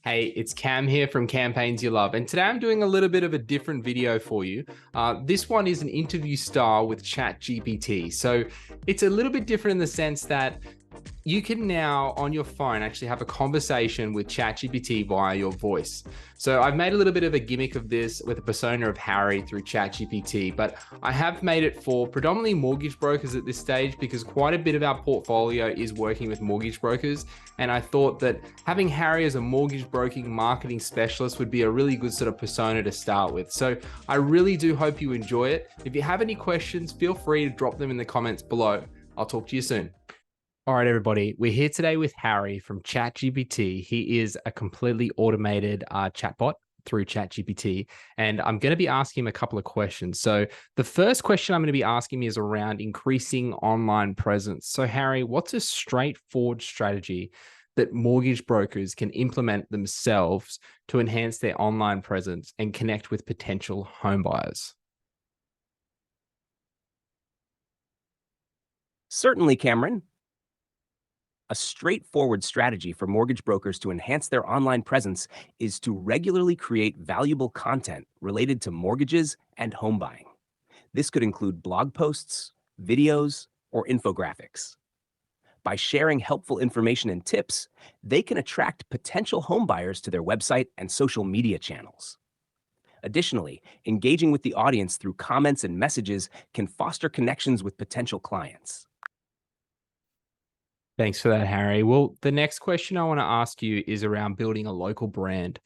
Hey, it's Cam here from Campaigns You Love, and today I'm doing a little bit of a different video for you. This one is an interview style with ChatGPT. So it's a little bit different in the sense that you can now on your phone actually have a conversation with ChatGPT via your voice. So I've made a little bit of a gimmick of this with a persona of Harry through ChatGPT, but I have made it for predominantly mortgage brokers at this stage because quite a bit of our portfolio is working with mortgage brokers. And I thought that having Harry as a mortgage broking marketing specialist would be a really good sort of persona to start with. So I really do hope you enjoy it. If you have any questions, feel free to drop them in the comments below. I'll talk to you soon. All right, everybody. We're here today with Harry from ChatGPT. He is a completely automated chatbot through ChatGPT, and I'm going to be asking him a couple of questions. So the first question I'm going to be asking him is around increasing online presence. So Harry, what's a straightforward strategy that mortgage brokers can implement themselves to enhance their online presence and connect with potential home buyers? Certainly, Cameron. A straightforward strategy for mortgage brokers to enhance their online presence is to regularly create valuable content related to mortgages and home buying. This could include blog posts, videos, or infographics. By sharing helpful information and tips, they can attract potential home buyers to their website and social media channels. Additionally, engaging with the audience through comments and messages can foster connections with potential clients. Thanks for that, Harry. Well, the next question I want to ask you is around building a local brand.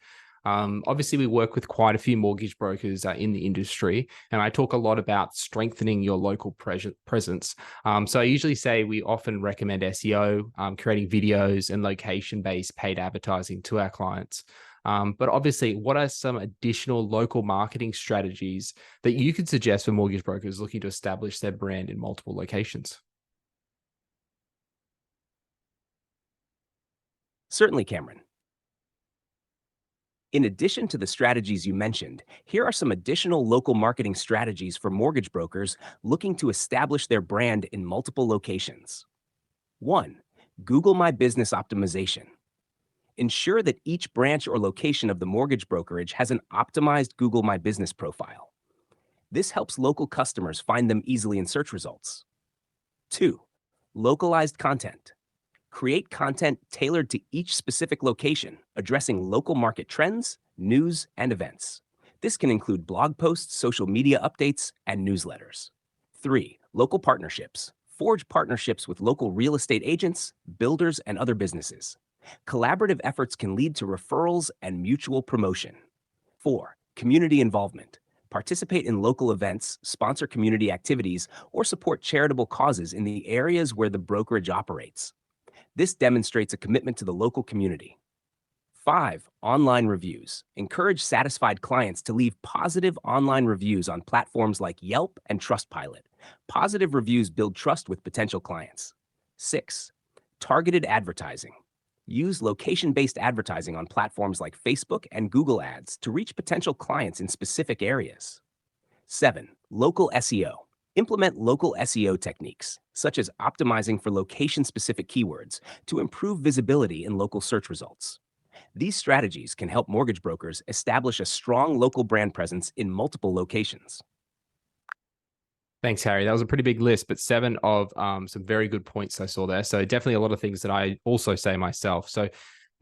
Obviously, we work with quite a few mortgage brokers in the industry, and I talk a lot about strengthening your local presence. So I usually say we often recommend SEO, creating videos and location-based paid advertising to our clients. But obviously, what are some additional local marketing strategies that you could suggest for mortgage brokers looking to establish their brand in multiple locations? Certainly, Cameron. In addition to the strategies you mentioned, here are some additional local marketing strategies for mortgage brokers looking to establish their brand in multiple locations. 1. Google My Business optimization. Ensure that each branch or location of the mortgage brokerage has an optimized Google My Business profile. This helps local customers find them easily in search results. 2. Localized content. Create content tailored to each specific location, addressing local market trends, news, and events. This can include blog posts, social media updates, and newsletters. 3. Local partnerships. Forge partnerships with local real estate agents, builders, and other businesses. Collaborative efforts can lead to referrals and mutual promotion. 4. Community involvement. Participate in local events, sponsor community activities, or support charitable causes in the areas where the brokerage operates. This demonstrates a commitment to the local community. 5. Online reviews. Encourage satisfied clients to leave positive online reviews on platforms like Yelp and Trustpilot. Positive reviews build trust with potential clients. 6. Targeted advertising. Use location-based advertising on platforms like Facebook and Google Ads to reach potential clients in specific areas. 7. Local SEO. Implement local SEO techniques, such as optimizing for location-specific keywords, to improve visibility in local search results. These strategies can help mortgage brokers establish a strong local brand presence in multiple locations. Thanks, Harry. That was a pretty big list, but seven of some very good points I saw there. So definitely a lot of things that I also say myself. So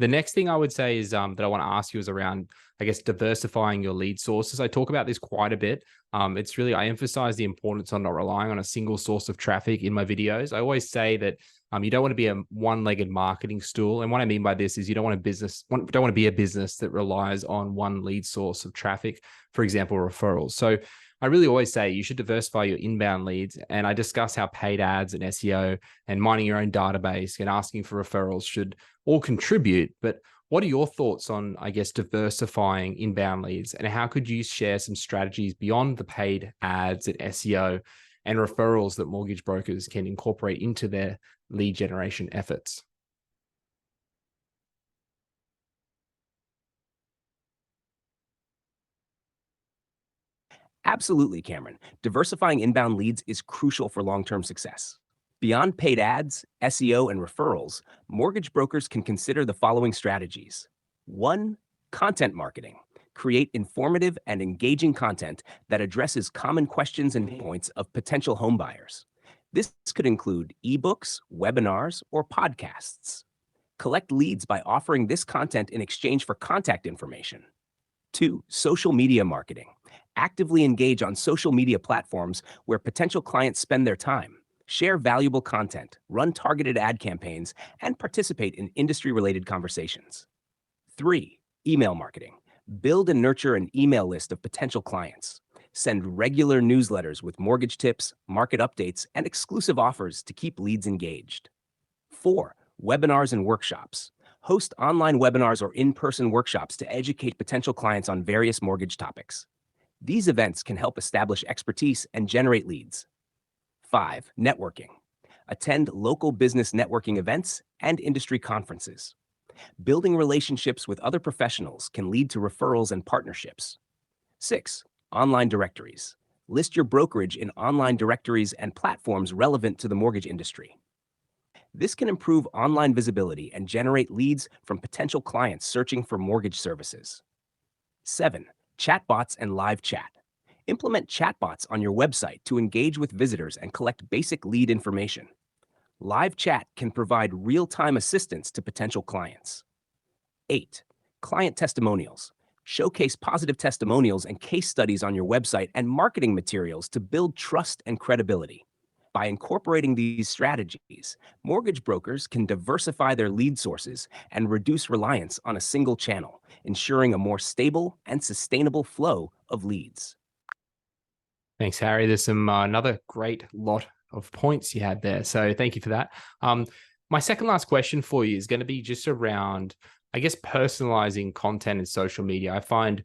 the next thing I would say is that I want to ask you is around, I guess, diversifying your lead sources. I talk about this quite a bit. It's really, I emphasize the importance on not relying on a single source of traffic in my videos. I always say that you don't want to be a one-legged marketing stool. And what I mean by this is you don't want to be a business that relies on one lead source of traffic, for example, referrals. So I really always say you should diversify your inbound leads. And I discuss how paid ads and SEO and mining your own database and asking for referrals should all contribute. But what are your thoughts on, I guess, diversifying inbound leads, and how could you share some strategies beyond the paid ads and SEO and referrals that mortgage brokers can incorporate into their lead generation efforts? Absolutely, Cameron. Diversifying inbound leads is crucial for long-term success. Beyond paid ads, SEO, and referrals, mortgage brokers can consider the following strategies. 1. Content marketing. Create informative and engaging content that addresses common questions and points of potential homebuyers. This could include ebooks, webinars, or podcasts. Collect leads by offering this content in exchange for contact information. 2. Social media marketing. Actively engage on social media platforms where potential clients spend their time. Share valuable content, run targeted ad campaigns, and participate in industry-related conversations. 3. Email marketing. Build and nurture an email list of potential clients. Send regular newsletters with mortgage tips, market updates, and exclusive offers to keep leads engaged. 4. Webinars and workshops. Host online webinars or in-person workshops to educate potential clients on various mortgage topics. These events can help establish expertise and generate leads. 5. Networking. Attend local business networking events and industry conferences. Building relationships with other professionals can lead to referrals and partnerships. 6. Online directories. List your brokerage in online directories and platforms relevant to the mortgage industry. This can improve online visibility and generate leads from potential clients searching for mortgage services. 7. Chatbots and live chat. Implement chatbots on your website to engage with visitors and collect basic lead information. Live chat can provide real-time assistance to potential clients. 8. Client testimonials. Showcase positive testimonials and case studies on your website and marketing materials to build trust and credibility. By incorporating these strategies, mortgage brokers can diversify their lead sources and reduce reliance on a single channel, ensuring a more stable and sustainable flow of leads. Thanks, Harry. There's some another great lot of points you had there. So thank you for that. My second last question for you is going to be just around, I guess, personalizing content in social media. I find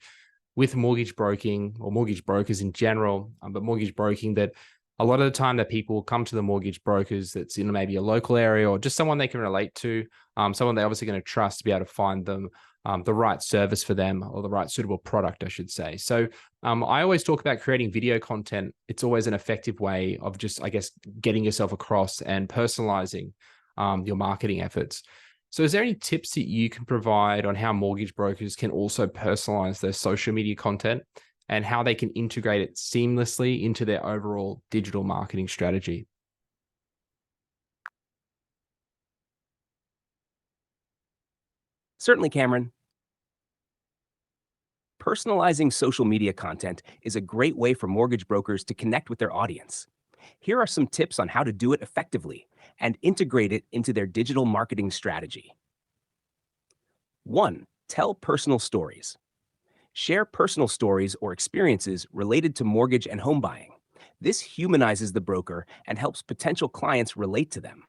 with mortgage broking or mortgage brokers in general, but mortgage broking, that a lot of the time that people come to the mortgage brokers that's in maybe a local area or just someone they can relate to, someone they're obviously going to trust to be able to find them the right service for them or the right suitable product, I should say. So I always talk about creating video content. It's always an effective way of just, I guess, getting yourself across and personalizing your marketing efforts. So is there any tips that you can provide on how mortgage brokers can also personalize their social media content and how they can integrate it seamlessly into their overall digital marketing strategy? Certainly, Cameron. Personalizing social media content is a great way for mortgage brokers to connect with their audience. Here are some tips on how to do it effectively and integrate it into their digital marketing strategy. 1. Tell personal stories. Share personal stories or experiences related to mortgage and home buying. This humanizes the broker and helps potential clients relate to them.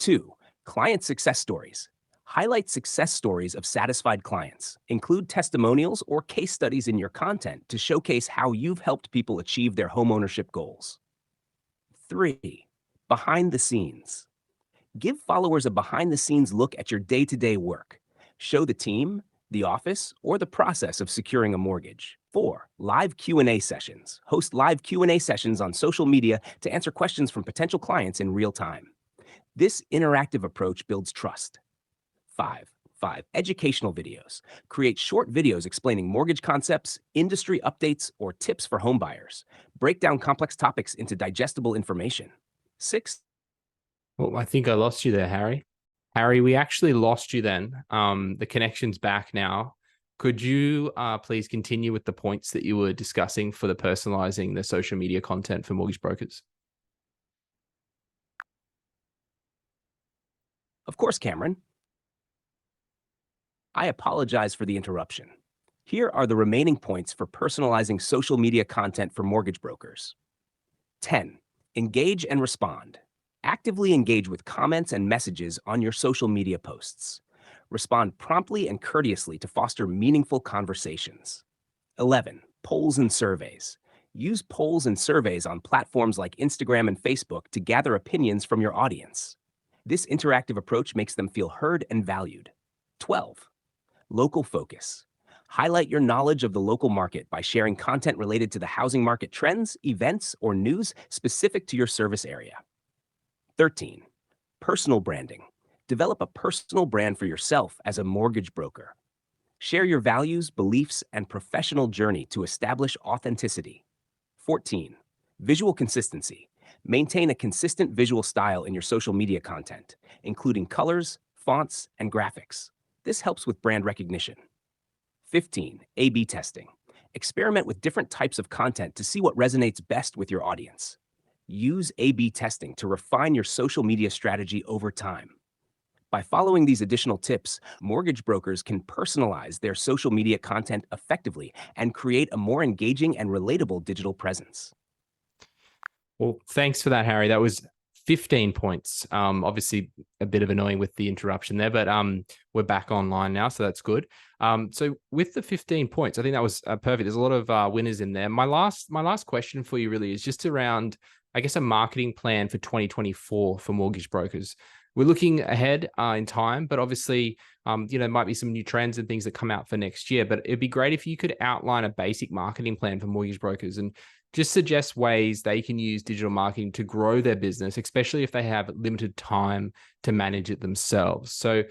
2. Client success stories. Highlight success stories of satisfied clients. Include testimonials or case studies in your content to showcase how you've helped people achieve their homeownership goals. 3. Behind the scenes. Give followers a behind-the-scenes look at your day-to-day work. Show the team, the office, or the process of securing a mortgage. 4. Live Q&A sessions. Host live Q&A sessions on social media to answer questions from potential clients in real time. This interactive approach builds trust. 5. Educational videos. Create short videos explaining mortgage concepts, industry updates, or tips for homebuyers. Break down complex topics into digestible information. 6. Well, I think I lost you there, Harry. Harry, we actually lost you then. The connection's back now. Could you please continue with the points that you were discussing for the personalizing the social media content for mortgage brokers? Of course, Cameron. I apologize for the interruption. Here are the remaining points for personalizing social media content for mortgage brokers. 10. Engage and respond. Actively engage with comments and messages on your social media posts. Respond promptly and courteously to foster meaningful conversations. 11. Polls and surveys. Use polls and surveys on platforms like Instagram and Facebook to gather opinions from your audience. This interactive approach makes them feel heard and valued. 12. Local focus. Highlight your knowledge of the local market by sharing content related to the housing market trends, events, or news specific to your service area. 13. Personal branding. Develop a personal brand for yourself as a mortgage broker. Share your values, beliefs, and professional journey to establish authenticity. 14. Visual consistency. Maintain a consistent visual style in your social media content, including colors, fonts, and graphics. This helps with brand recognition. 15. A/B testing. Experiment with different types of content to see what resonates best with your audience. Use A/B testing to refine your social media strategy over time. By following these additional tips, mortgage brokers can personalize their social media content effectively and create a more engaging and relatable digital presence. Well, thanks for that, Harry. That was 15 points. Obviously a bit of annoying with the interruption there, but we're back online now, so that's good. So with the 15 points, I think that was perfect. There's a lot of winners in there. My last question for you really is just around, I guess, a marketing plan for 2024 for mortgage brokers. We're looking ahead in time, but obviously, there might be some new trends and things that come out for next year. But it'd be great if you could outline a basic marketing plan for mortgage brokers and just suggest ways they can use digital marketing to grow their business, especially if they have limited time to manage it themselves. So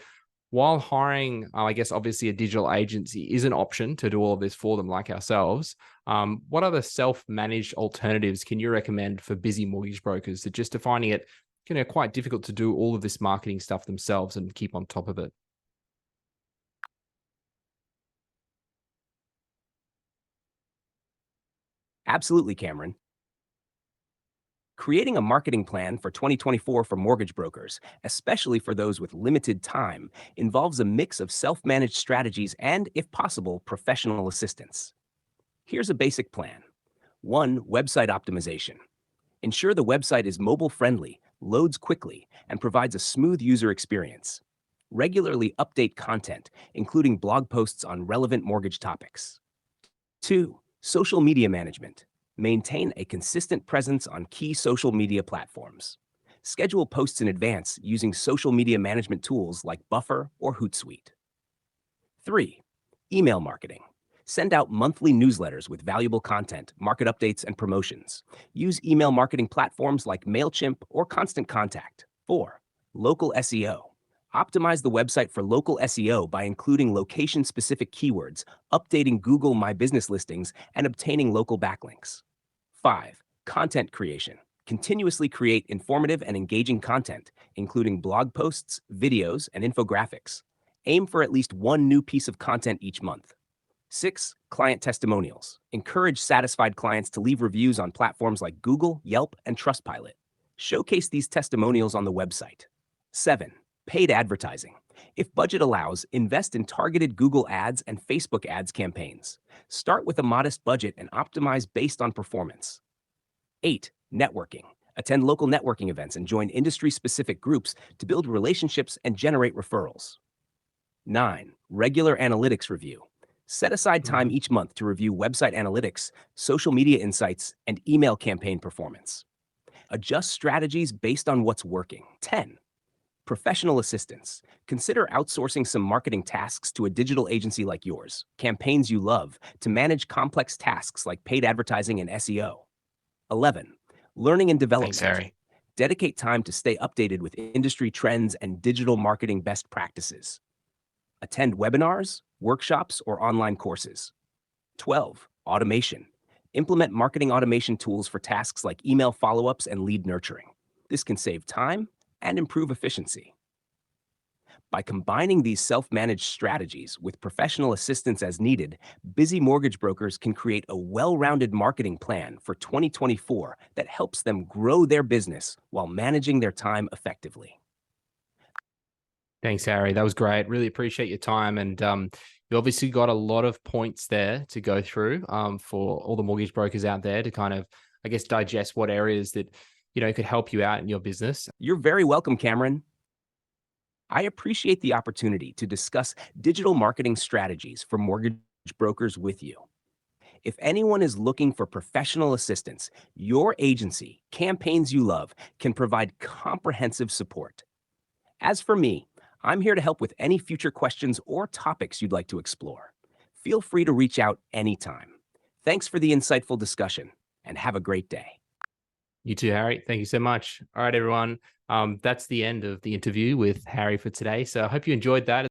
while hiring, I guess, obviously a digital agency is an option to do all of this for them like ourselves, what other self-managed alternatives can you recommend for busy mortgage brokers that just are finding it quite difficult to do all of this marketing stuff themselves and keep on top of it? Absolutely, Cameron. Creating a marketing plan for 2024 for mortgage brokers, especially for those with limited time, involves a mix of self managed strategies and, if possible, professional assistance. Here's a basic plan. 1. Website optimization. Ensure the website is mobile friendly, loads quickly, and provides a smooth user experience. Regularly update content, including blog posts on relevant mortgage topics. 2. Social media management. Maintain a consistent presence on key social media platforms. Schedule posts in advance using social media management tools like Buffer or Hootsuite. 3. Email marketing. Send out monthly newsletters with valuable content, market updates, and promotions. Use email marketing platforms like MailChimp or Constant Contact. 4. Local SEO. Optimize the website for local SEO by including location-specific keywords, updating Google My Business listings, and obtaining local backlinks. 5. Content creation. Continuously create informative and engaging content, including blog posts, videos, and infographics. Aim for at least one new piece of content each month. 6. Client testimonials. Encourage satisfied clients to leave reviews on platforms like Google, Yelp, and Trustpilot. Showcase these testimonials on the website. 7. Paid advertising. If budget allows, invest in targeted Google Ads and Facebook Ads campaigns. Start with a modest budget and optimize based on performance. 8. Networking. Attend local networking events and join industry-specific groups to build relationships and generate referrals. 9. Regular analytics review. Set aside time each month to review website analytics, social media insights, and email campaign performance. Adjust strategies based on what's working. 10. Professional assistance. Consider outsourcing some marketing tasks to a digital agency like yours, campaigns you love, to manage complex tasks like paid advertising and SEO. 11. Learning and development. Thanks, Harry. Dedicate time to stay updated with industry trends and digital marketing best practices. Attend webinars, workshops, or online courses. 12. Automation. Implement marketing automation tools for tasks like email follow-ups and lead nurturing. This can save time and improve efficiency. By combining these self-managed strategies with professional assistance as needed, busy mortgage brokers can create a well-rounded marketing plan for 2024 that helps them grow their business while managing their time effectively. Thanks, Harry. That was great. Really appreciate your time. And you obviously got a lot of points there to go through for all the mortgage brokers out there to kind of, I guess, digest what areas that, could help you out in your business. You're very welcome, Cameron. I appreciate the opportunity to discuss digital marketing strategies for mortgage brokers with you. If anyone is looking for professional assistance, your agency, Campaigns You Love, can provide comprehensive support. As for me, I'm here to help with any future questions or topics you'd like to explore. Feel free to reach out anytime. Thanks for the insightful discussion, and have a great day. You too, Harry. Thank you so much. All right, everyone. That's the end of the interview with Harry for today. So I hope you enjoyed that.